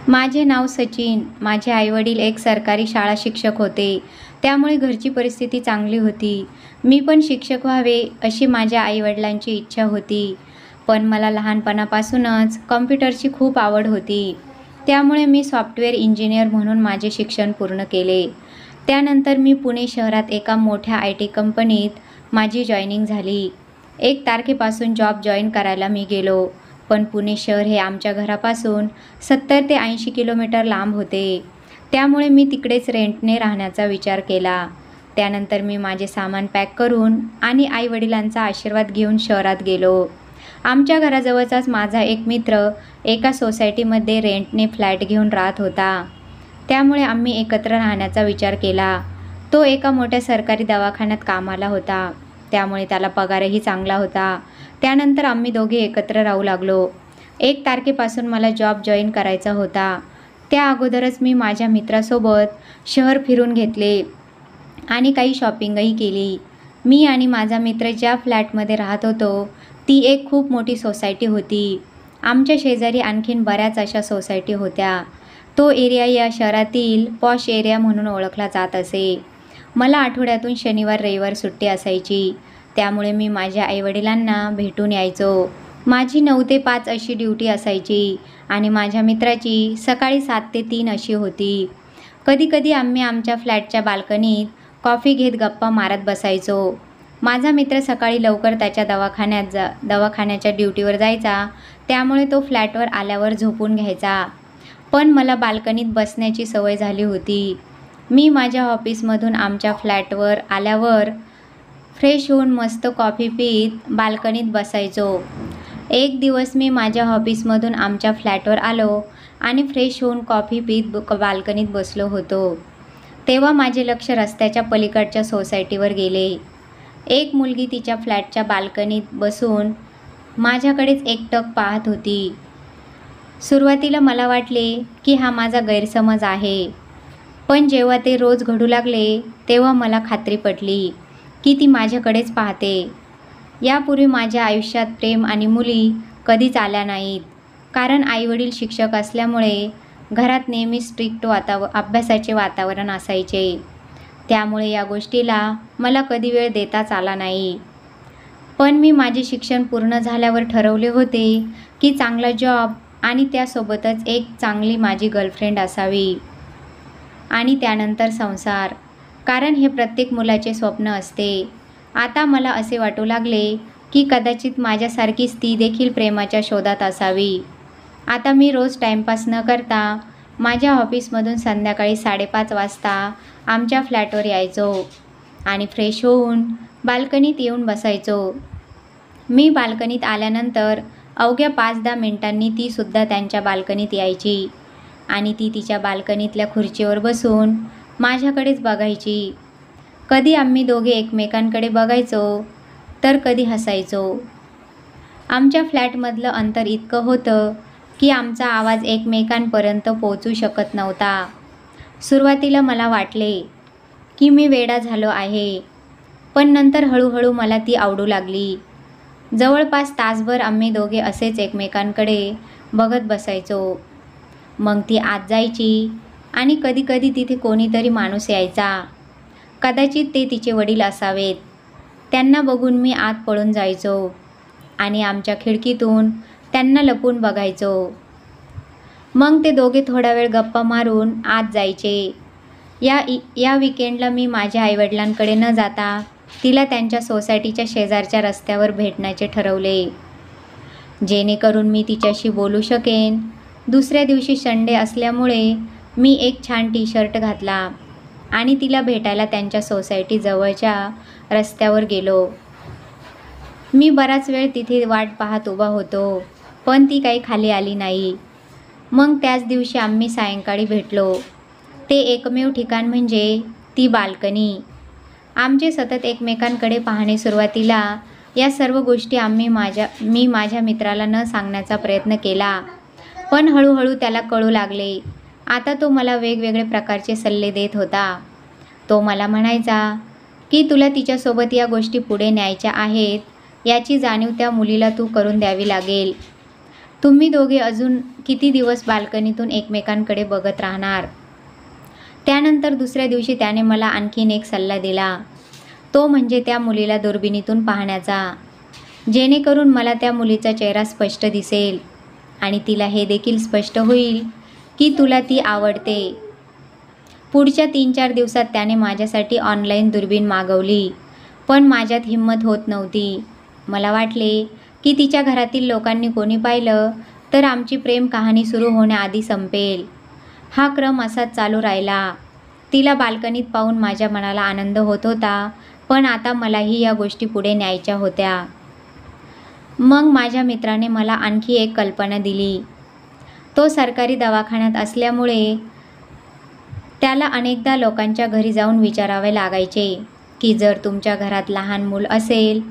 माझे नाव सचिन. माझे आईवडील एक सरकारी शाळा शिक्षक होते, त्यामुळे घरची परिस्थिती चांगली होती. मी पण शिक्षक व्हावे अशी माझ्या आईवडिलांची इच्छा होती. पण मला लहानपणापासूनच कॉम्प्युटरची खूप आवड होती. त्यामुळे मी सॉफ्टवेअर इंजिनियर म्हणून माझे शिक्षण पूर्ण केले. त्यानंतर मी पुणे शहरात एका मोठ्या IT कंपनीत माझी जॉईनिंग झाली. 1 तारखेपासून जॉब जॉईन करायला मी गेलो. पण पुणे शहर हे आमच्या घरापासून 70 ते 80 किलोमीटर लांब होते. त्यामुळे मी तिकडेच रेंटने राहण्याचा विचार केला. त्यानंतर मी माझे सामान पॅक करून आणि आईवडिलांचा आशीर्वाद घेऊन शहरात गेलो. आमच्या घराजवळचाच माझा एक मित्र एका सोसायटीमध्ये रेंटने फ्लॅट घेऊन राहत होता. त्यामुळे आम्ही एकत्र राहण्याचा विचार केला. तो एका मोठ्या सरकारी दवाखान्यात कामाला होता, त्यामुळे त्याला पगारही चांगला होता. त्यानंतर आम्ही दोघे एकत्र राहू लागलो. 1 तारखेपासून मला जॉब जॉईन करायचा होता. त्या अगोदरच मी माझ्या मित्रासोबत शहर फिरून घेतले आणि काही शॉपिंगही केली. मी आणि माझा मित्र ज्या फ्लॅटमध्ये राहत होतो ती एक खूप मोठी सोसायटी होती. आमच्या शेजारी आणखीन बऱ्याच अशा सोसायटी होत्या. तो एरिया या शहरातील पॉश एरिया म्हणून ओळखला जात असे. मला आठवड्यातून शनिवार रविवार सुट्टी असायची, त्यामुळे मी माझ्या आईवडिलांना भेटून यायचो. माझी 9 ते 5 अशी ड्युटी असायची आणि माझ्या मित्राची सकाळी 7 ते 3 अशी होती. कधीकधी आम्ही आमच्या फ्लॅटच्या बाल्कनीत कॉफी घेत गप्पा मारत बसायचो. माझा मित्र सकाळी लवकर त्याच्या दवाखान्याच्या ड्युटीवर जायचा, त्यामुळे तो फ्लॅटवर आल्यावर झोपून घ्यायचा. पण मला बाल्कनीत बसण्याची सवय झाली होती. मी माझ्या ऑफिसमधून आमच्या फ्लॅटवर आल्यावर फ्रेश होऊन मस्त कॉफी पीत बाल्कनीत बसायचो. एक दिवस मी माझ्या ऑफिसमधून आमच्या फ्लॅटवर आलो आणि फ्रेश होऊन कॉफी पीत बाल्कनीत बसलो होतो. तेव्हा माझे लक्ष रस्त्याच्या पलीकडच्या सोसायटीवर गेले. एक मुलगी तिच्या फ्लॅटच्या बाल्कनीत बसून माझ्याकडेच एकटक पाहत होती. सुरुवातीला मला वाटले की हा माझा गैरसमज आहे, पण जेव्हा ते रोज घडू लागले तेव्हा मला खात्री पटली की ती माझ्याकडेच पाहते. यापूर्वी माझ्या आयुष्यात प्रेम आणि मुली कधीच आल्या नाहीत, कारण आईवडील शिक्षक असल्यामुळे घरात नेहमी स्ट्रिक्ट अभ्यासाचे वातावरण असायचे. त्यामुळे या गोष्टीला मला कधी वेळ देताच आला नाही. पण मी माझे शिक्षण पूर्ण झाल्यावर ठरवले होते की चांगला जॉब आणि त्यासोबतच एक चांगली माझी गर्लफ्रेंड असावी आणि त्यानंतर संसार, कारण हे प्रत्येक मुलाचे स्वप्न असते. आता मला असे वाटू लागले की कदाचित माझ्यासारखीच ती देखील प्रेमाच्या शोधात असावी. आता मी रोज टाईमपास न करता माझ्या ऑफिसमधून संध्याकाळी 5:30 वाजता आमच्या फ्लॅटवर यायचो आणि फ्रेश होऊन बाल्कनीत येऊन बसायचो. मी बाल्कनीत आल्यानंतर अवघ्या 5-10 मिनिटांनी तीसुद्धा त्यांच्या बाल्कनीत यायची आणि ती तिच्या बाल्कनीतल्या खुर्चीवर बसून माझ्याकडेच बघायची. कधी आम्ही दोघे एकमेकांकडे बघायचो तर कधी हसायचो. आमच्या फ्लॅटमधलं अंतर इतकं होतं की आमचा आवाज एकमेकांपर्यंत पोहोचू शकत नव्हता. सुरुवातीला मला वाटले की मी वेडा झालो आहे, पण नंतर हळूहळू मला ती आवडू लागली. जवळपास तासभर आम्ही दोघे असेच एकमेकांकडे बघत बसायचो. मग ती आत जायची आणि कधीकधी तिथे कोणीतरी माणूस यायचा. कदाचित ते तिचे वडील असावेत. त्यांना बघून मी आत पळून जायचो आणि आमच्या खिडकीतून त्यांना लपून बघायचो. मग ते दोघे थोडा वेळ गप्पा मारून आत जायचे. या विकेंडला मी माझ्या आईवडिलांकडे न जाता तिला त्यांच्या सोसायटीच्या शेजारच्या रस्त्यावर भेटण्याचे ठरवले, जेणेकरून मी तिच्याशी बोलू शकेन. दुसऱ्या दिवशी संडे असल्यामुळे मी एक छान टी-शर्ट घातला आणि तिला भेटायला त्यांच्या सोसायटी जवळच्या रस्त्यावर गेलो. मी बराच वेळ तिथे वाट पाहत उभा होतो, पण ती काही खाली आली नाही. मग त्याच दिवशी आम्ही सायंकाळी भेटलो. ते एकमेव ठिकाण म्हणजे ती बाल्कनी. आमचे सतत एकमेकांकडे पाहणे. सुरुवातीला या सर्व गोष्टी मी माझ्या मित्राला न सांगण्याचा प्रयत्न केला, पण हळूहळू त्याला कळू लागले. आता तो मला वेगवेगळे प्रकारचे सल्ले देत होता. तो मला म्हणायचा की तुला तिच्यासोबत या गोष्टी पुढे न्यायच्या आहेत, याची जाणीव त्या मुलीला तू करून द्यावी लागेल. तुम्ही दोघे अजून किती दिवस बाल्कनीतून एकमेकांकडे बघत राहणार. त्यानंतर दुसऱ्या दिवशी त्याने मला आणखीन एक सल्ला दिला, तो म्हणजे त्या मुलीला दुर्बिणीतून पाहण्याचा, जेणेकरून मला त्या मुलीचा चेहरा स्पष्ट दिसेल आणि तिला हे देखील स्पष्ट होईल की तुला ती आवडते. पुढच्या 3-4 दिवसात त्याने माझ्यासाठी ऑनलाईन दुर्बीण मागवली, पण माझ्यात हिंमत होत नव्हती. मला वाटले की तिच्या घरातील लोकांनी कोणी पाहिलं तर आमची प्रेम कहाणी सुरू होण्याआधी संपेल. हा क्रम असाच चालू राहिला. तिला बाल्कनीत पाहून माझ्या मनाला आनंद होत होता, पण आता मलाही या गोष्टी पुढे न्यायच्या होत्या. मग माझ्या मित्राने मला आणखी एक कल्पना दिली. तो सरकारी दवाखान्यात असल्यामुळे त्याला अनेकदा लोकांच्या घरी जाऊन विचारावे लागायचे की जर तुमच्या घरात लहान मूल असेल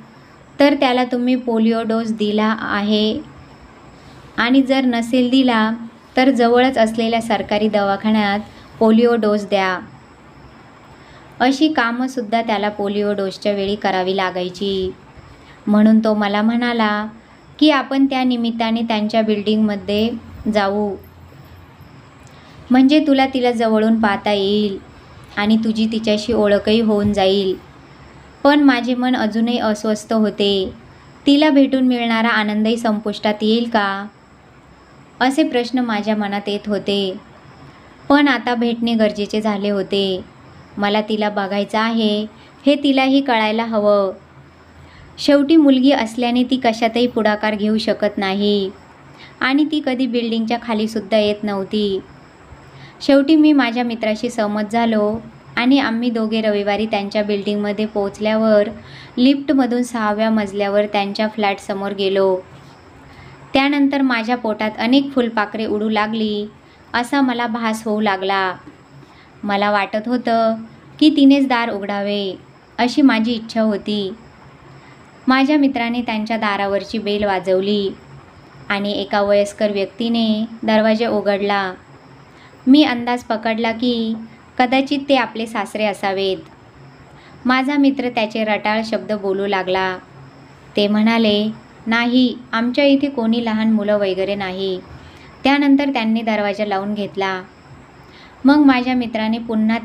तर त्याला तुम्ही पोलिओ डोस दिला आहे, आणि जर नसेल दिला तर जवळच असलेल्या सरकारी दवाखान्यात पोलिओ डोस द्या. अशी कामंसुद्धा त्याला पोलिओ डोसच्या वेळी करावी लागायची. म्हणून तो मला म्हणाला की आपण त्या निमित्ताने त्यांच्या बिल्डिंगमध्ये जाऊ, म्हणजे तुला तिला जवळून पाहता येईल आणि तुझी तिच्याशी ओळखही होऊन जाईल. पण माझे मन अजूनही अस्वस्थ होते. तिला भेटून मिळणारा आनंदही संपुष्टात येईल का, असे प्रश्न माझ्या मनात येत होते. पण आता भेटणे गरजेचे झाले होते. मला तिला बघायचं आहे हे तिलाही कळायला हवं. शेवटी मुलगी असल्याने ती कशातही पुढाकार घेऊ शकत नाही, आणि ती कधी बिल्डिंगच्या खालीसुद्धा येत नव्हती. शेवटी मी माझ्या मित्राशी सहमत झालो आणि आम्ही दोघे रविवारी त्यांच्या बिल्डिंगमध्ये पोहोचल्यावर लिफ्टमधून 6व्या मजल्यावर त्यांच्या फ्लॅटसमोर गेलो. त्यानंतर माझ्या पोटात अनेक फुलपाखरे उडू लागली असा मला भास होऊ लागला. मला वाटत होतं की तिनेच दार उघडावे अशी माझी इच्छा होती. माझ्या मित्राने त्यांच्या दारावरची बेल वाजवली आणि एका वयस्कर व्यक्तीने दरवाजा उघडला. मी अंदाज पकडला की कदाचित ते आपले सासरे असावेत. माझा मित्र त्याचे रटाळ शब्द बोलू लागला. ते म्हणाले, नाही, आमच्या इथे कोणी लहान मुलं वगैरे नाही. त्यानंतर त्यांनी दरवाजा लावून घेतला. मग माझ्या मित्राने पुन्हा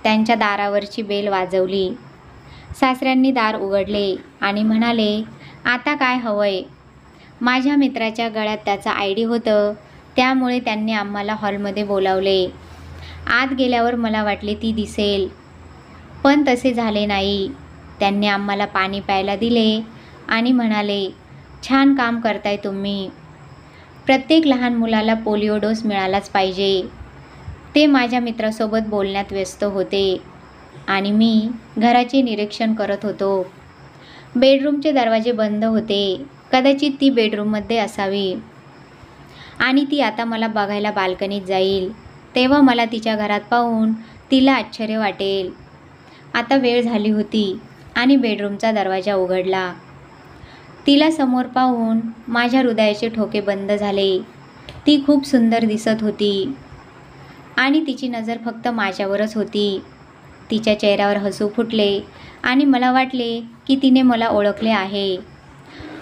त्यांच्या दारावरची बेल वाजवली. सासऱ्यांनी दार उघडले आणि म्हणाले, आता काय हवंय? माझ्या मित्राच्या गळ्यात त्याचा आयडी होतं, त्यामुळे त्यांनी आम्हाला हॉलमध्ये बोलावले. आत गेल्यावर मला वाटले ती दिसेल, पण तसे झाले नाही. त्यांनी आम्हाला पाणी प्यायला दिले आणि म्हणाले, छान काम करताय तुम्ही. प्रत्येक लहान मुलाला पोलिओ डोस मिळालाच पाहिजे. ते माझ्या मित्रासोबत बोलण्यात व्यस्त होते आणि मी घराचे निरीक्षण करत होतो. बेडरूमचे दरवाजे बंद होते. कदाचित ती बेडरूममध्ये असावी आणि ती आता मला बघायला बाल्कनीत जाईल. तेव्हा मला तिच्या घरात पाहून तिला आश्चर्य वाटेल. आता वेळ झाली होती आणि बेडरूमचा दरवाजा उघडला. तिला समोर पाहून माझ्या हृदयाचे ठोके बंद झाले. ती खूप सुंदर दिसत होती आणि तिची नजर फक्त माझ्यावरच होती. तिच्या चेहऱ्यावर हसू फुटले आणि मला वाटले की तिने मला ओळखले आहे.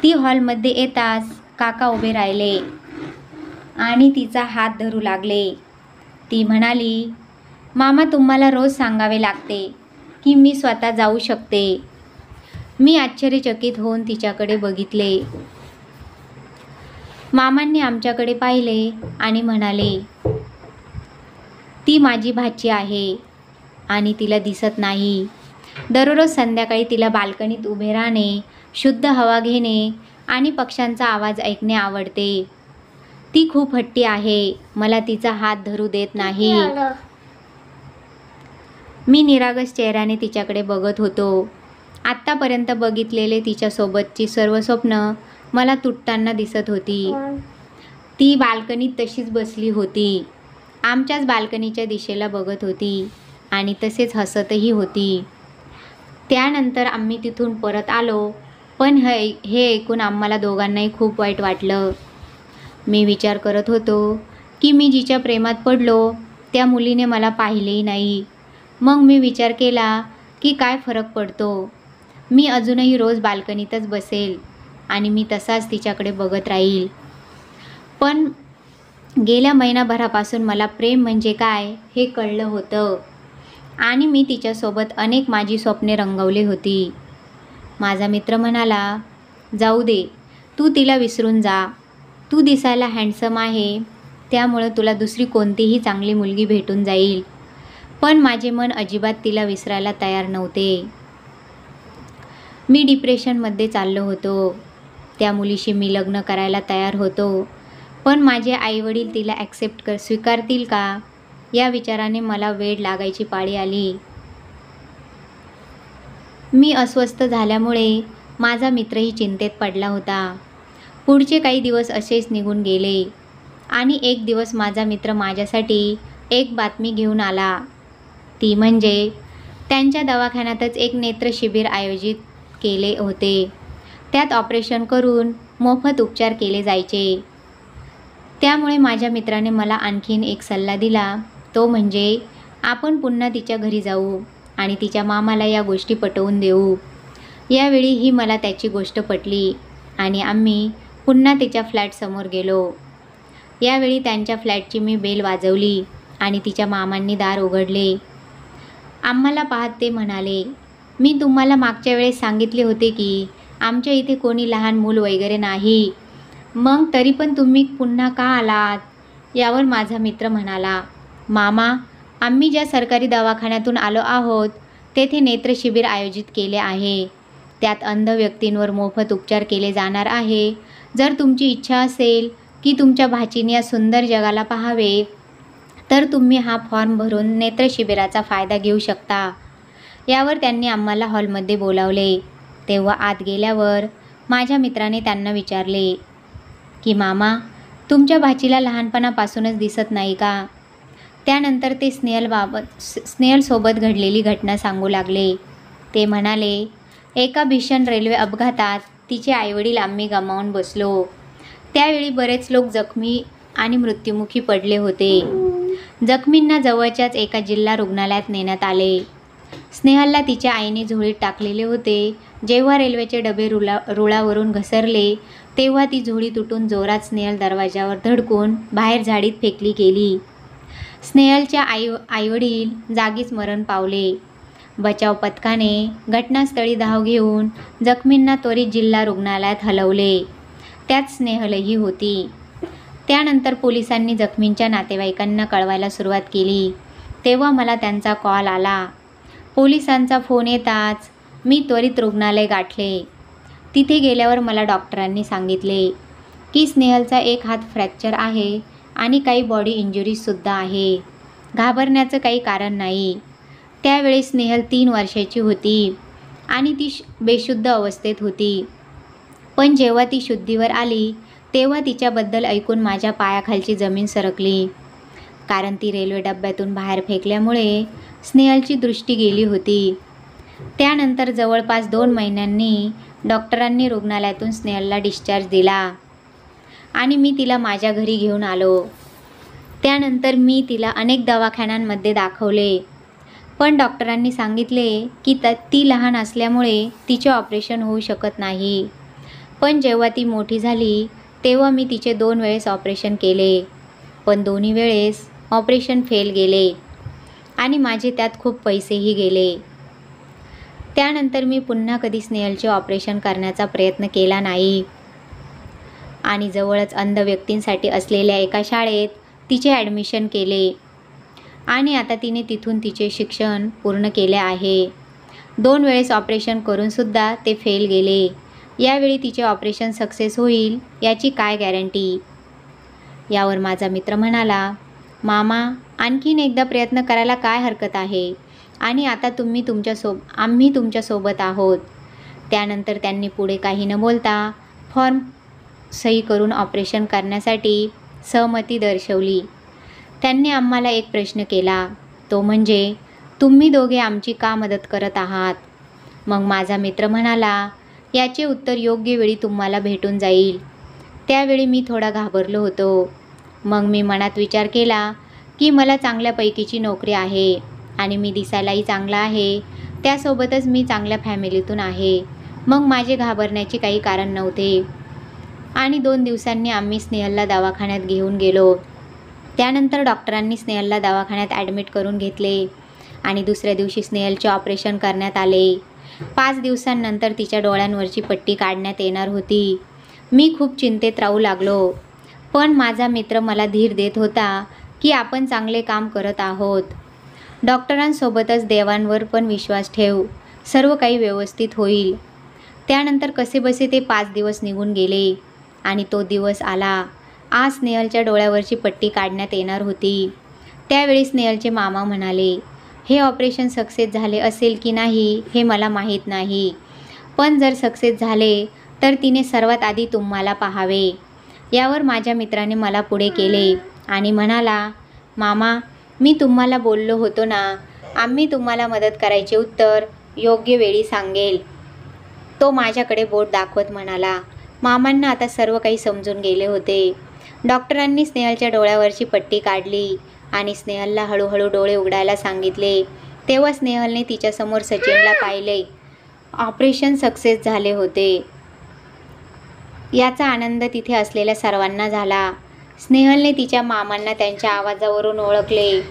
ती हॉलमध्ये येताच काका उभे राहिले आणि तिचा हात धरू लागले. ती म्हणाली, मामा, तुम्हाला रोज सांगावे लागते की मी स्वतः जाऊ शकते. मी आश्चर्यचकित होऊन तिच्याकडे बघितले. मामांनी आमच्याकडे पाहिले आणि म्हणाले, ती माझी भाची आहे आणि तिला दिसत नाही. दररोज संध्याकाळी तिला बाल्कनीत उभे राहणे, शुद्ध हवा घेणे आणि पक्ष्यांचा आवाज ऐकणे आवडते. ती खूप हट्टी आहे. मला तिचा हात धरू देत नाही. मी निरागस चेहऱ्याने तिच्याकडे बघत होतो. आत्तापर्यंत बघितलेले तिच्यासोबतची सर्व स्वप्न मला तुटताना दिसत होती. ती बाल्कनीत तशीच बसली होती. आमच्याच बाल्कनीच्या दिशेला बघत होती आणि तसेच हसतही होती. त्यानंतर आम्ही तिथून परत आलो, पण हे ऐकून आम्हाला दोघांनाही खूप वाईट वाटलं. मी विचार करत होतो की मी जिच्या प्रेमात पडलो त्या मुलीने मला पाहिलेही नाही. मग मी विचार केला की काय फरक पडतो. मी अजूनही रोज बाल्कनीतच बसेल आणि मी तसाच तिच्याकडे बघत राहील. पण गेल्या महिनाभरापासून मला प्रेम म्हणजे काय हे कळलं होतं आणि मी तिच्यासोबत अनेक माझी स्वप्ने रंगवली होती. माझा मित्र म्हणाला, जाऊ दे, तू तिला विसरून जा. तू दिसायला हँडसम आहे, त्यामुळं तुला दुसरी कोणतीही चांगली मुलगी भेटून जाईल. पण माझे मन अजिबात तिला विसरायला तयार नव्हते. मी डिप्रेशनमध्ये चाललो होतो. त्या मुलीशी मी लग्न करायला तयार होतो, पण माझे आईवडील तिला स्वीकारतील का, या विचाराने मला वेड लागायची पाळी आली. मी अस्वस्थ झाल्यामुळे माझा मित्रही चिंतेत पडला होता. पुढचे काही दिवस असेच निघून गेले आणि एक दिवस माझा मित्र माझ्यासाठी एक बातमी घेऊन आला. ती म्हणजे त्यांच्या दवाखान्यातच एक नेत्र शिबिर आयोजित केले होते. त्यात ऑपरेशन करून मोफत उपचार केले जायचे. त्यामुळे माझ्या मित्राने मला आणखीन एक सल्ला दिला, तो म्हणजे आपण पुन्हा तिच्या घरी जाऊ आणि तिच्या मामाला या गोष्टी पटवून देऊ. यावेळीही मला त्याची गोष्ट पटली आणि आम्ही पुन्हा तिच्या फ्लॅटसमोर गेलो. यावेळी त्यांच्या फ्लॅटची मी बेल वाजवली आणि तिच्या मामांनी दार उघडले. आम्हाला पाहत ते म्हणाले, मी तुम्हाला मागच्या वेळेस सांगितले होते की आमच्या इथे कोणी लहान मूल वगैरे नाही, मग तरी पण तुम्ही पुन्हा का आलात? यावर माझा मित्र म्हणाला, मामा, आम्ही ज्या सरकारी दवाखान्यातून आलो आहोत तेथे नेत्र शिबिर आयोजित केले आहे. त्यात अंध व्यक्तींवर मोफत उपचार केले जाणार आहे. जर तुमची इच्छा असेल की तुमच्या भाचीने या सुंदर जगाला पाहावे, तर तुम्ही हा फॉर्म भरून नेत्र शिबिराचा फायदा घेऊ शकता. यावर त्यांनी आम्हाला हॉलमध्ये बोलावले. तेव्हा आत गेल्यावर माझ्या मित्राने त्यांना विचारले की मामा, तुमच्या भाचीला लहानपणापासूनच दिसत नाही का? त्यानंतर ते स्नेहलसोबत घडलेली घटना सांगू लागले. ते म्हणाले, एका भीषण रेल्वे अपघातात तिचे आईवडील आम्ही गमावून बसलो. त्यावेळी बरेच लोक जखमी आणि मृत्युमुखी पडले होते. जखमींना जवळच्याच एका जिल्हा रुग्णालयात नेण्यात आले. स्नेहलला तिच्या आईने झोळीत टाकलेले होते. जेव्हा रेल्वेचे डबे रुळावरून घसरले तेव्हा ती झोळी तुटून जोरात स्नेहल दरवाजावर धडकून बाहेर झाडीत फेकली गेली. स्नेहलच्या आईवडील जागीच मरण पावले. बचाव पथकाने घटनास्थळी धाव घेऊन जखमींना त्वरित जिल्हा रुग्णालयात हलवले. त्यात स्नेहलही होती. त्यानंतर पोलिसांनी जखमींच्या नातेवाईकांना कळवायला सुरुवात केली. तेव्हा मला त्यांचा कॉल आला. पोलिसांचा फोन येताच मी त्वरित रुग्णालय गाठले. तिथे गेल्यावर मला डॉक्टरांनी सांगितले की स्नेहलचा एक हात फ्रॅक्चर आहे आणि काही बॉडी इंजुरीजसुद्धा आहे. घाबरण्याचं काही कारण नाही. त्यावेळी स्नेहल 3 वर्षाची होती आणि ती बेशुद्ध अवस्थेत होती. पण जेव्हा ती शुद्धीवर आली तेव्हा तिच्याबद्दल ऐकून माझ्या पायाखालची जमीन सरकली. कारण ती रेल्वे डब्यातून बाहेर फेकल्यामुळे स्नेहलची दृष्टी गेली होती. त्यानंतर जवळपास 2 महिन्यांनी डॉक्टरांनी रुग्णालयातून स्नेहलला डिस्चार्ज दिला आणि मी तिला माझ्या घरी घेऊन आलो. त्यानंतर मी तिला अनेक दवाखान्यांमध्ये दाखवले, पण डॉक्टरांनी सांगितले की ती लहान असल्यामुळे तिचे ऑपरेशन होऊ शकत नाही. पण जेव्हा ती मोठी झाली तेव्हा मी तिचे 2 वेळेस ऑपरेशन केले, पण दोन्ही वेळेस ऑपरेशन फेल गेले आणि माझे त्यात खूप पैसेही गेले. त्यानंतर मी पुन्हा कधी स्नेहलचे ऑपरेशन करण्याचा प्रयत्न केला नाही आणि जवळच अंध व्यक्तींसाठी असलेल्या एका शाळेत तिचे ॲडमिशन केले आणि आता तिने तिथून तिचे शिक्षण पूर्ण केले आहे. 2 वेळेस ऑपरेशन करूनसुद्धा ते फेल गेले. यावेळी तिचे ऑपरेशन सक्सेस होईल याची काय गॅरंटी? यावर माझा मित्र म्हणाला, मामा, आणखीन एकदा प्रयत्न करायला काय हरकत आहे आणि आता आम्ही तुमच्यासोबत आहोत. त्यानंतर त्यांनी पुढे काही न बोलता फॉर्म सही करून ऑपरेशन करण्यासाठी सहमती दर्शवली. त्यांनी आम्हाला एक प्रश्न केला, तो म्हणजे तुम्ही दोघे आमची का मदत करत आहात? मग माझा मित्र म्हणाला, याचे उत्तर योग्य वेळी तुम्हाला भेटून जाईल. त्यावेळी मी थोडा घाबरलो होतो. मग मी मनात विचार केला की मला चांगल्यापैकीची नोकरी आहे आणि मी दिसायलाही चांगला आहे. त्यासोबतच मी चांगल्या फॅमिलीतून आहे. मग माझे घाबरण्याचे काही कारण नव्हते. आणि 2 दिवसांनी आम्ही स्नेहलला दवाखान्यात घेऊन गेलो. त्यानंतर डॉक्टरांनी स्नेहलला दवाखान्यात ॲडमिट करून घेतले आणि दुसऱ्या दिवशी स्नेहलचे ऑपरेशन करण्यात आले. 5 दिवसांनंतर तिच्या डोळ्यांवरची पट्टी काढण्यात येणार होती. मी खूप चिंतेत राहू लागलो, पण माझा मित्र मला धीर देत होता की आपण चांगले काम करत आहोत. डॉक्टरांसोबतच देवांवर पण विश्वास ठेव, सर्व काही व्यवस्थित होईल. त्यानंतर कसेबसे ते 5 दिवस निघून गेले आणि तो दिवस आला. आज स्नेहलच्या डोळ्यावरची पट्टी काढण्यात येणार होती. त्यावेळी स्नेहलचे मामा म्हणाले, हे ऑपरेशन सक्सेस झाले असेल की नाही हे मला माहीत नाही, पण जर सक्सेस झाले तर तिने सर्वात आधी तुम्हाला पाहावे. यावर माझ्या मित्राने मला पुढे केले आणि म्हणाला, मामा, मी तुम्हाला बोललो होतो ना, आम्ही तुम्हाला मदत करायचे उत्तर योग्य वेळी सांगेल. तो माझ्याकडे बोट दाखवत म्हणाला. मामांना आता सर्व काही समजून गेले होते. डॉक्टरांनी स्नेहलच्या डोळ्यावरची पट्टी काढली आणि स्नेहलला हळूहळू डोळे उघडायला सांगितले. तेव्हा स्नेहलने तिच्यासमोर सचिनला पाहिले. ऑपरेशन सक्सेस झाले होते याचा आनंद तिथे असलेल्या सर्वांना झाला. स्नेहलने तिच्या मामांना त्यांच्या आवाजावरून ओळखले.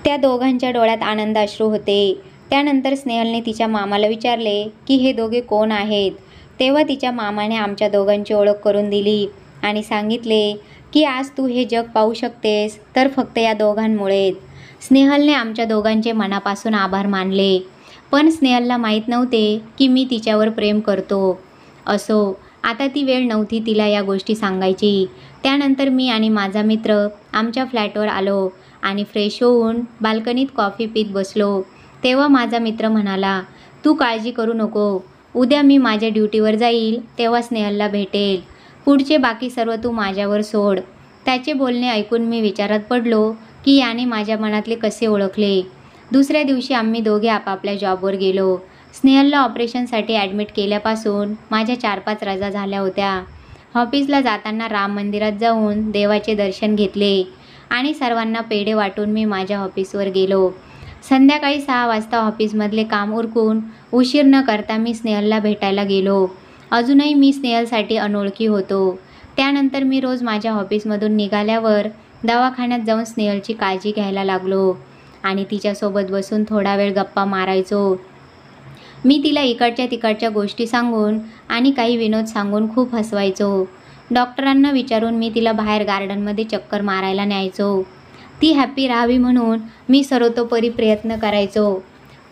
त्या दोघांच्या डोळ्यात आनंद अश्रू होते. त्यानंतर स्नेहलने तिच्या मामाला विचारले की हे दोघे कोण आहेत. तेव्हा तिच्या मामाने आमच्या दोघांची ओळख करून दिली आणि सांगितले की आज तू हे जग पाहू शकतेस तर फक्त या दोघांमुळेच. स्नेहलने आमच्या दोघांचे मनापासून आभार मानले, पण स्नेहलला माहीत नव्हते की मी तिच्यावर प्रेम करतो. असो, आता ती वेळ नव्हती तिला या गोष्टी सांगायची. त्यानंतर मी आणि माझा मित्र आमच्या फ्लॅटवर आलो आणि फ्रेश होऊन बाल्कनीत कॉफी पीत बसलो. तेव्हा माझा मित्र म्हणाला, तू काळजी करू नको, उद्या मी माझ्या ड्युटीवर जाईल तेव्हा स्नेहलला भेटेल. पुढचे बाकी सर्व तू माझ्यावर सोड. त्याचे बोलणे ऐकून मी विचारात पडलो की याने माझ्या मनातले कसे ओळखले. दुसऱ्या दिवशी आम्ही दोघे आपापल्या जॉबवर गेलो. स्नेहलला ऑपरेशनसाठी ॲडमिट केल्यापासून माझ्या 4-5 रजा झाल्या होत्या. ऑफिसला जाताना राम मंदिरात जाऊन देवाचे दर्शन घेतले आणि सर्वांना पेढे वाटून मी माझ्या ऑफिसवर गेलो. संध्याकाळी 6 वाजता ऑफिसमधले काम उरकून उशीर न करता मी स्नेहलला भेटायला गेलो. अजूनही मी स्नेहलसाठी अनोळखी होतो. त्यानंतर मी रोज माझ्या ऑफिसमधून निघाल्यावर दवाखान्यात जाऊन स्नेहलची काळजी घ्यायला लागलो आणि तिच्यासोबत बसून थोडा वेळ गप्पा मारायचो. मी तिला इकडच्या तिकडच्या गोष्टी सांगून आणि काही विनोद सांगून खूप हसवायचो. डॉक्टरांना विचारून मी तिला बाहेर गार्डनमध्ये चक्कर मारायला न्यायचो. ती हॅपी राहावी म्हणून मी सर्वतोपरी प्रयत्न करायचो.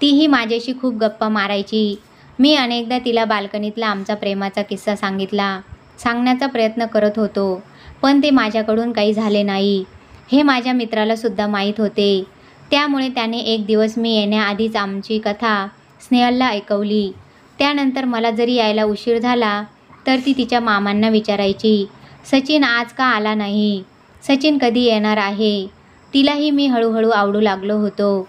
तीही माझ्याशी खूप गप्पा मारायची. मी अनेकदा तिला बाल्कनीतला आमचा प्रेमाचा किस्सा सांगण्याचा प्रयत्न करत होतो, पण ते माझ्याकडून काही झाले नाही हे माझ्या मित्राला सुद्धा माहीत होते. त्यामुळे त्याने एक दिवस मी येण्याआधीच आमची कथा स्नेहलला ऐकवली. त्यानंतर मला जरी यायला उशीर झाला तर ती तिच्या मामांना विचारायची, सचिन आज का आला नाही, सचिन कधी येणार आहे. तिलाही मी हळूहळू आवडू लागलो होतो.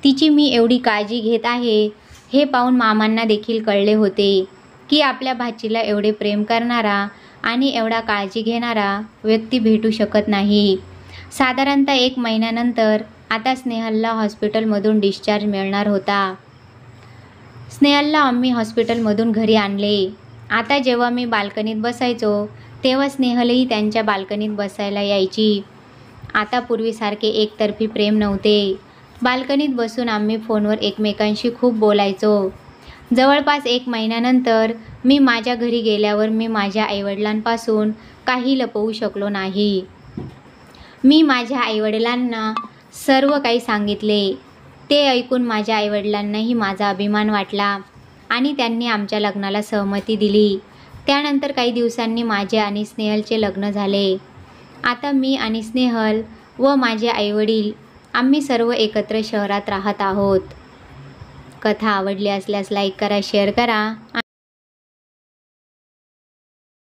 तिची मी एवढी काळजी घेत आहे हे पाहून मामांना देखील कळले होते की आपल्या भाचीला एवढे प्रेम करणारा आणि एवढा काळजी घेणारा व्यक्ती भेटू शकत नाही. साधारणतः 1 महिन्यानंतर आता स्नेहलला हॉस्पिटलमधून डिस्चार्ज मिळणार होता. स्नेहलला आम्ही हॉस्पिटलमधून घरी आणले. आता जेव्हा मी बाल्कनीत बसायचो तेव्हा स्नेहलही त्यांच्या बाल्कनीत बसायला यायची. आता पूर्वीसारखे एकतर्फी प्रेम नव्हते. बाल्कनीत बसून आम्ही फोनवर एकमेकांशी खूप बोलायचो. जवळपास 1 महिन्यानंतर मी माझ्या घरी गेल्यावर मी माझ्या आईवडिलांपासून काही लपवू शकलो नाही. मी माझ्या आईवडिलांना सर्व काही सांगितले. ते ऐकून माझ्या आईवडिलांनाही माझा अभिमान वाटला आणि त्यांनी आमच्या लग्नाला सहमती दिली. त्यानंतर काही दिवसांनी माझे आणि स्नेहलचे लग्न झाले. आता मी आणि स्नेहल व माझे आईवडील आम्ही सर्व एकत्र शहरात राहत आहोत. कथा आवडली असल्यास लाईक करा, शेअर करा